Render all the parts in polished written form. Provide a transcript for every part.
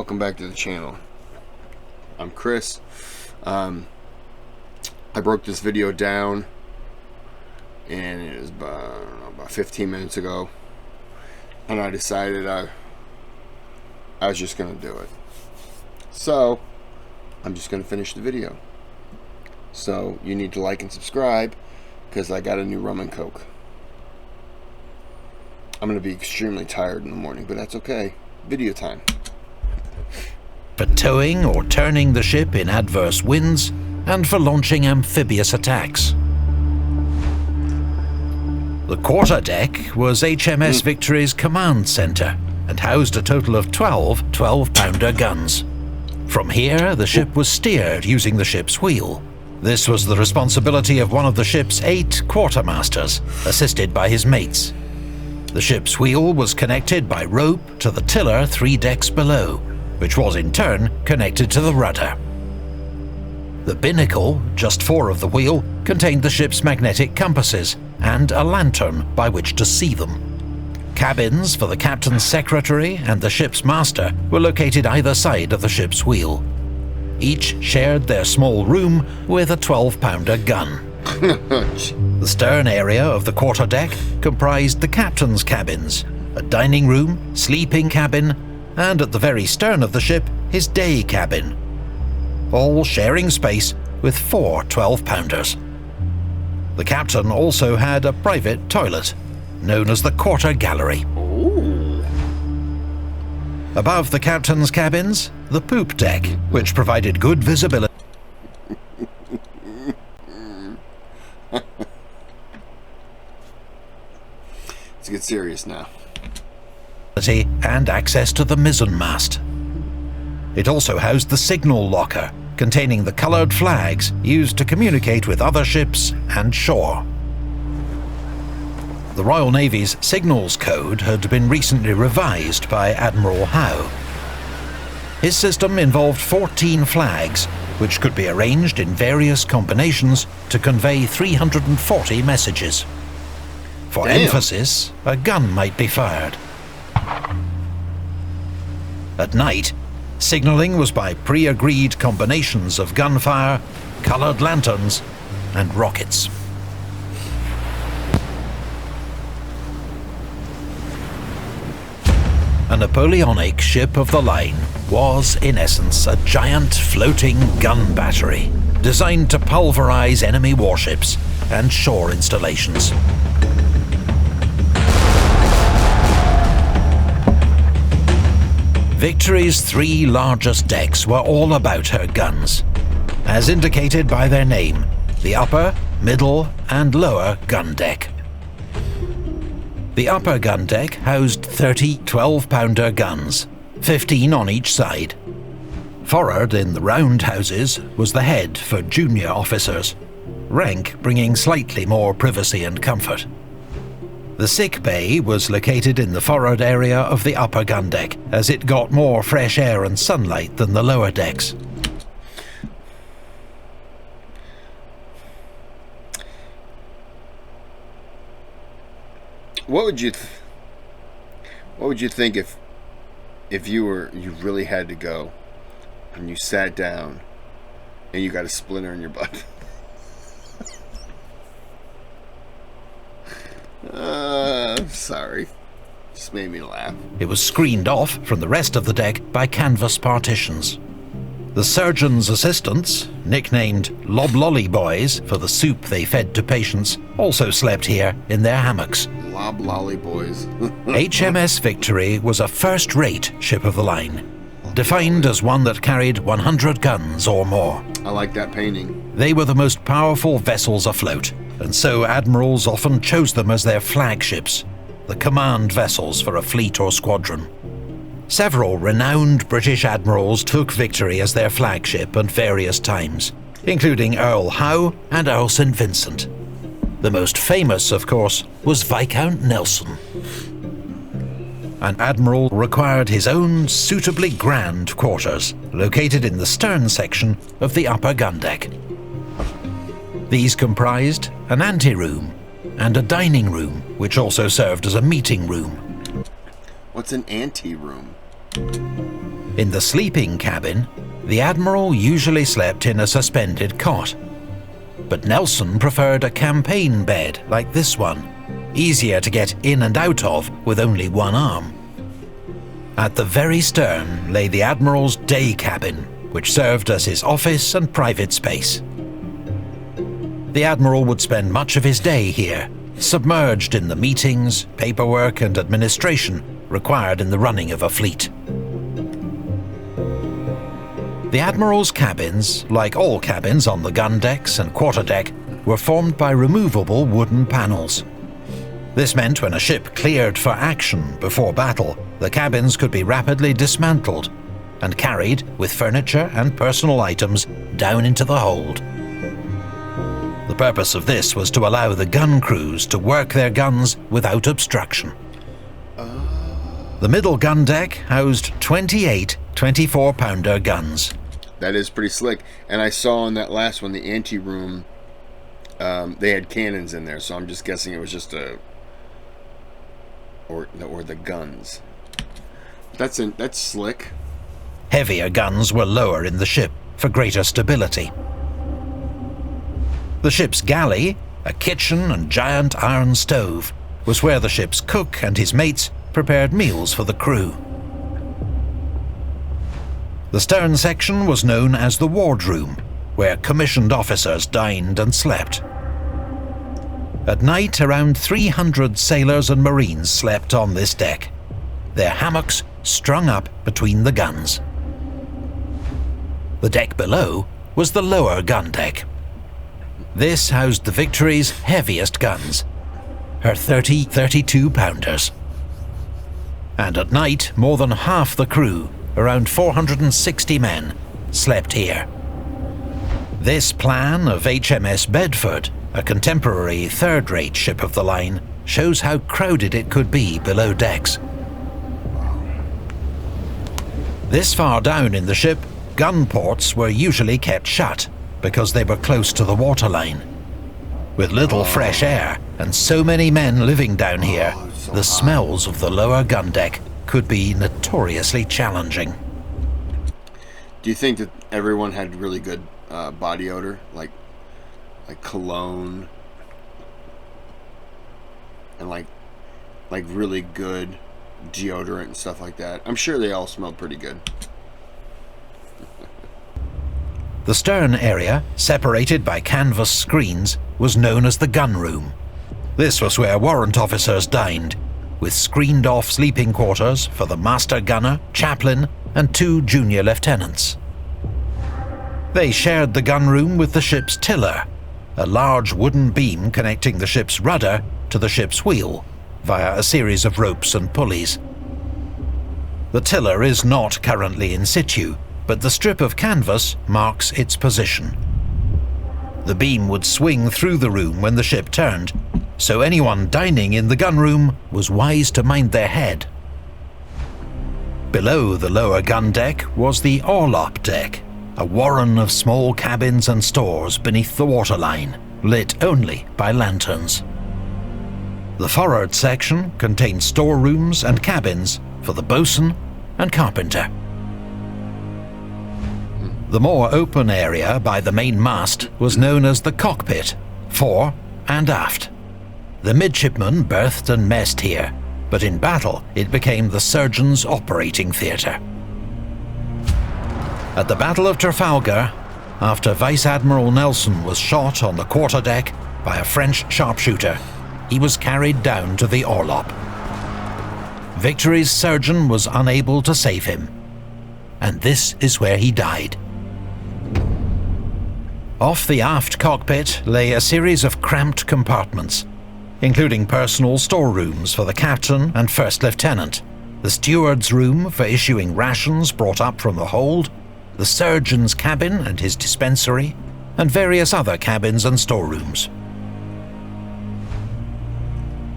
welcome back to the channel. I'm Kris. I broke this video down, and it was about 15 minutes ago, and I decided I was just gonna do it. So I'm just gonna finish the video. So you need to like and subscribe, because I got a new rum and coke. I'm gonna be extremely tired in the morning, but that's okay. Video time. For towing or turning the ship in adverse winds, and for launching amphibious attacks. The quarterdeck was HMS Victory's command centre, and housed a total of 12 12-pounder guns. From here, the ship was steered using the ship's wheel. This was the responsibility of one of the ship's 8 quartermasters, assisted by his mates. The ship's wheel was connected by rope to the tiller 3 decks below, which was in turn connected to the rudder. The binnacle, just 4 of the wheel, contained the ship's magnetic compasses and a lantern by which to see them. Cabins for the captain's secretary and the ship's master were located either side of the ship's wheel. Each shared their small room with a 12-pounder gun. The stern area of the quarterdeck comprised the captain's cabins, a dining room, sleeping cabin, and at the very stern of the ship, his day cabin, all sharing space with 4 12-pounders. The captain also had a private toilet, known as the quarter gallery. Ooh. Above the captain's cabins, the poop deck, which provided good visibility Let's get serious now. and access to the mizzenmast. It also housed the signal locker, containing the coloured flags used to communicate with other ships and shore. The Royal Navy's signals code had been recently revised by Admiral Howe. His system involved 14 flags, which could be arranged in various combinations to convey 340 messages. For emphasis, a gun might be fired. At night, signalling was by pre-agreed combinations of gunfire, coloured lanterns, and rockets. A Napoleonic ship of the line was, in essence, a giant floating gun battery, designed to pulverise enemy warships and shore installations. Victory's 3 largest decks were all about her guns, as indicated by their name, the upper, middle, and lower gun deck. The upper gun deck housed 30 12-pounder guns, 15 on each side. Forward in the round houses was the head for junior officers, rank bringing slightly more privacy and comfort. The sick bay was located in the forward area of the upper gun deck, as it got more fresh air and sunlight than the lower decks. What would you think if you really had to go, and you sat down and you got a splinter in your butt? I'm sorry. Just made me laugh. It was screened off from the rest of the deck by canvas partitions. The surgeon's assistants, nicknamed Loblolly Boys for the soup they fed to patients, also slept here in their hammocks. Loblolly Boys. HMS Victory was a first-rate ship of the line, defined as one that carried 100 guns or more. I like that painting. They were the most powerful vessels afloat, and so admirals often chose them as their flagships, the command vessels for a fleet or squadron. Several renowned British admirals took Victory as their flagship at various times, including Earl Howe and Earl St. Vincent. The most famous, of course, was Viscount Nelson. An admiral required his own suitably grand quarters, located in the stern section of the upper gun deck. These comprised an anteroom and a dining room, which also served as a meeting room. What's an anteroom? In the sleeping cabin, the admiral usually slept in a suspended cot, but Nelson preferred a campaign bed like this one, easier to get in and out of with only one arm. At the very stern lay the admiral's day cabin, which served as his office and private space. The admiral would spend much of his day here, submerged in the meetings, paperwork and administration required in the running of a fleet. The admiral's cabins, like all cabins on the gun decks and quarterdeck, were formed by removable wooden panels. This meant when a ship cleared for action before battle, the cabins could be rapidly dismantled and carried, with furniture and personal items, down into the hold. The purpose of this was to allow the gun crews to work their guns without obstruction. The middle gun deck housed 28 24-pounder guns. That is pretty slick. And I saw in that last one, the ante-room, they had cannons in there, so I'm just guessing it was just or the guns. That's slick. Heavier guns were lower in the ship for greater stability. The ship's galley, a kitchen and giant iron stove, was where the ship's cook and his mates prepared meals for the crew. The stern section was known as the wardroom, where commissioned officers dined and slept. At night, around 300 sailors and marines slept on this deck, their hammocks strung up between the guns. The deck below was the lower gun deck. This housed the Victory's heaviest guns, her 30 32-pounders. And at night, more than half the crew, around 460 men, slept here. This plan of HMS Bedford, a contemporary third-rate ship of the line, shows how crowded it could be below decks. This far down in the ship, gun ports were usually kept shut because they were close to the waterline. With little fresh air and so many men living down here, the smells of the lower gun deck could be notoriously challenging. Do you think that everyone had really good body odor, like cologne, and like really good deodorant and stuff like that? I'm sure they all smelled pretty good. The stern area, separated by canvas screens, was known as the gun room. This was where warrant officers dined, with screened-off sleeping quarters for the master gunner, chaplain, and 2 junior lieutenants. They shared the gun room with the ship's tiller, a large wooden beam connecting the ship's rudder to the ship's wheel via a series of ropes and pulleys. The tiller is not currently in situ, but the strip of canvas marks its position. The beam would swing through the room when the ship turned, so anyone dining in the gun room was wise to mind their head. Below the lower gun deck was the Orlop deck, a warren of small cabins and stores beneath the waterline, lit only by lanterns. The forward section contained storerooms and cabins for the boatswain and carpenter. The more open area by the main mast was known as the cockpit, fore and aft. The midshipmen berthed and messed here, but in battle it became the surgeon's operating theatre. At the Battle of Trafalgar, after Vice Admiral Nelson was shot on the quarterdeck by a French sharpshooter, he was carried down to the Orlop. Victory's surgeon was unable to save him, and this is where he died. Off the aft cockpit lay a series of cramped compartments, including personal storerooms for the captain and first lieutenant, the steward's room for issuing rations brought up from the hold, the surgeon's cabin and his dispensary, and various other cabins and storerooms.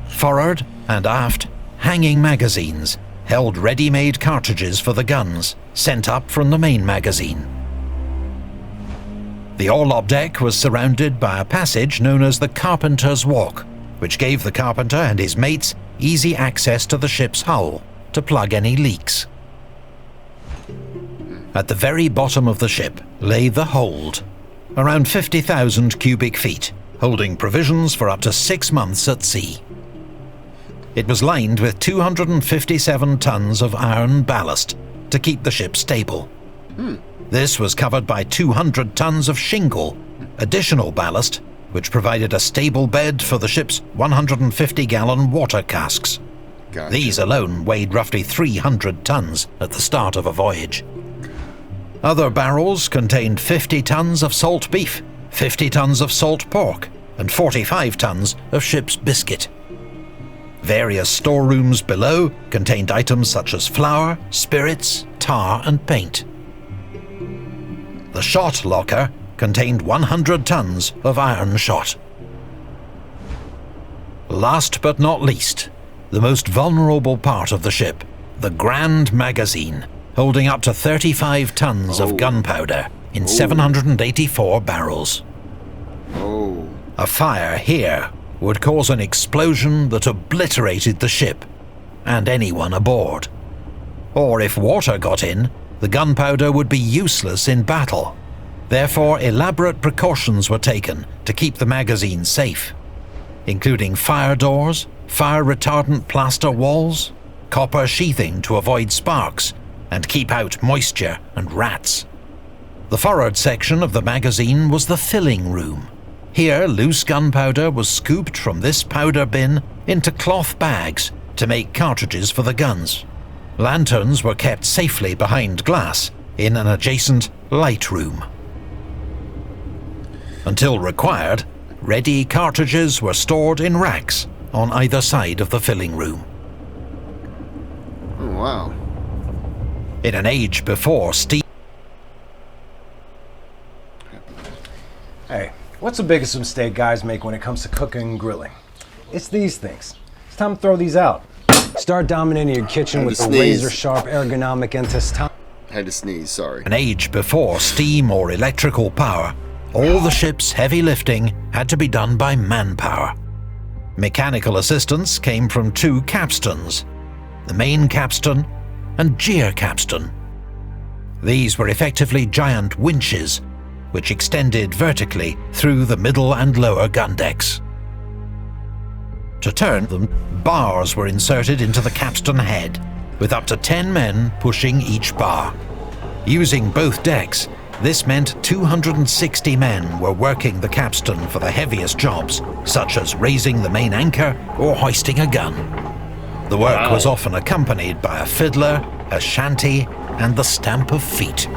Forward and aft, hanging magazines held ready-made cartridges for the guns, sent up from the main magazine. The Orlop deck was surrounded by a passage known as the Carpenter's Walk, which gave the carpenter and his mates easy access to the ship's hull to plug any leaks. At the very bottom of the ship lay the hold, around 50,000 cubic feet, holding provisions for up to 6 months at sea. It was lined with 257 tons of iron ballast to keep the ship stable. This was covered by 200 tons of shingle, additional ballast, which provided a stable bed for the ship's 150-gallon water casks. Gotcha. These alone weighed roughly 300 tons at the start of a voyage. Other barrels contained 50 tons of salt beef, 50 tons of salt pork, and 45 tons of ship's biscuit. Various storerooms below contained items such as flour, spirits, tar and paint. The shot locker contained 100 tons of iron shot. Last but not least, the most vulnerable part of the ship, the Grand Magazine, holding up to 35 tons of gunpowder in 784 barrels. A fire here would cause an explosion that obliterated the ship and anyone aboard. Or if water got in, the gunpowder would be useless in battle. Therefore, elaborate precautions were taken to keep the magazine safe, including fire doors, fire-retardant plaster walls, copper sheathing to avoid sparks and keep out moisture and rats. The forward section of the magazine was the filling room. Here, loose gunpowder was scooped from this powder bin into cloth bags to make cartridges for the guns. Lanterns were kept safely behind glass in an adjacent light room. Until required, ready cartridges were stored in racks on either side of the filling room. Oh, wow. In an age before steam... Hey, what's the biggest mistake guys make when it comes to cooking and grilling? It's these things. It's time to throw these out. Start dominating your kitchen with the razor-sharp ergonomic intestine. Had to sneeze, sorry. An age before steam or electrical power, all the ship's heavy lifting had to be done by manpower. Mechanical assistance came from 2 capstans, the main capstan and jeer capstan. These were effectively giant winches, which extended vertically through the middle and lower gun decks. To turn them, bars were inserted into the capstan head, with up to 10 men pushing each bar. Using both decks, this meant 260 men were working the capstan for the heaviest jobs, such as raising the main anchor or hoisting a gun. The work was often accompanied by a fiddler, a shanty, and the stamp of feet.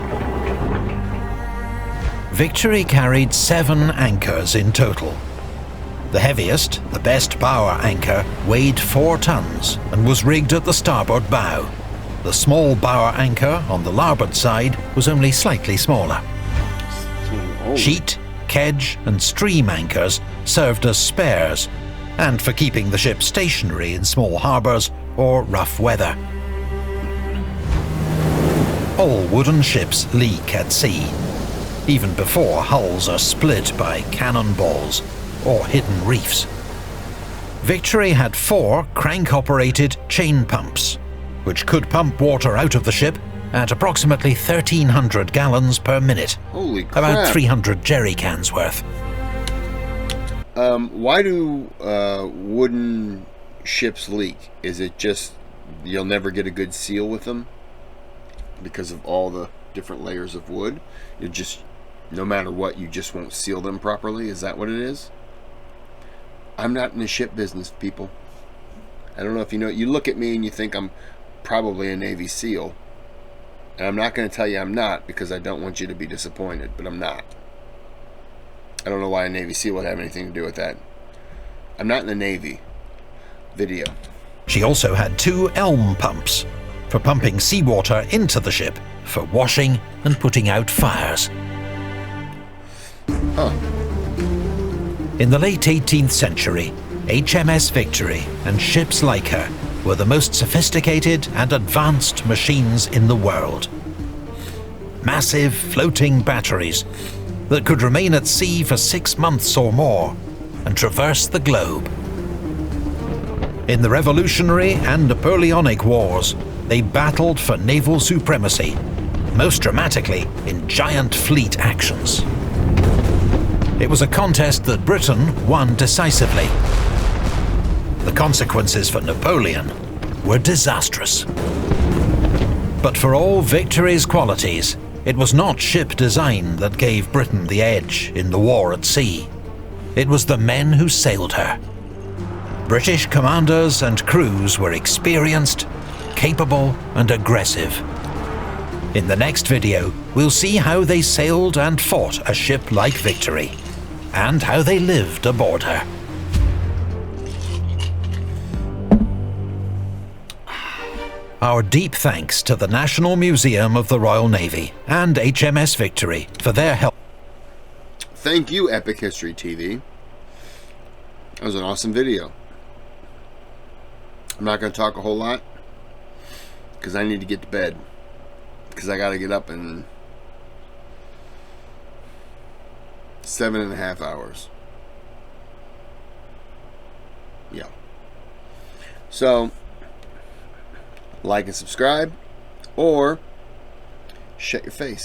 Victory carried 7 anchors in total. The heaviest, the best bower anchor, weighed 4 tons and was rigged at the starboard bow. The small bower anchor on the larboard side was only slightly smaller. Sheet, kedge and stream anchors served as spares and for keeping the ship stationary in small harbours or rough weather. All wooden ships leak at sea, even before hulls are split by cannonballs or hidden reefs. Victory had 4 crank-operated chain pumps, which could pump water out of the ship at approximately 1,300 gallons per minute. Holy crap. About 300 jerry cans worth. Why do wooden ships leak? Is it just you'll never get a good seal with them because of all the different layers of wood? It just, no matter what, you just won't seal them properly? Is that what it is? I'm not in the ship business, people. I don't know if you know. You look at me and you think I'm probably a Navy SEAL. And I'm not going to tell you I'm not, because I don't want you to be disappointed, but I'm not. I don't know why a Navy SEAL would have anything to do with that. I'm not in the Navy. Video. She also had 2 elm pumps for pumping seawater into the ship for washing and putting out fires. In the late 18th century, HMS Victory and ships like her were the most sophisticated and advanced machines in the world. Massive floating batteries that could remain at sea for 6 months or more and traverse the globe. In the Revolutionary and Napoleonic Wars, they battled for naval supremacy most dramatically in giant fleet actions. It was a contest that Britain won decisively. The consequences for Napoleon were disastrous. But for all Victory's qualities, it was not ship design that gave Britain the edge in the war at sea. It was the men who sailed her. British commanders and crews were experienced, capable and aggressive. In the next video, we'll see how they sailed and fought a ship like Victory, and how they lived aboard her. Our deep thanks to the National Museum of the Royal Navy and HMS Victory for their help. Thank you, Epic History TV. That was an awesome video. I'm not going to talk a whole lot because I need to get to bed, because I got to get up in 7.5 hours. Yeah. So, like and subscribe, or shut your face.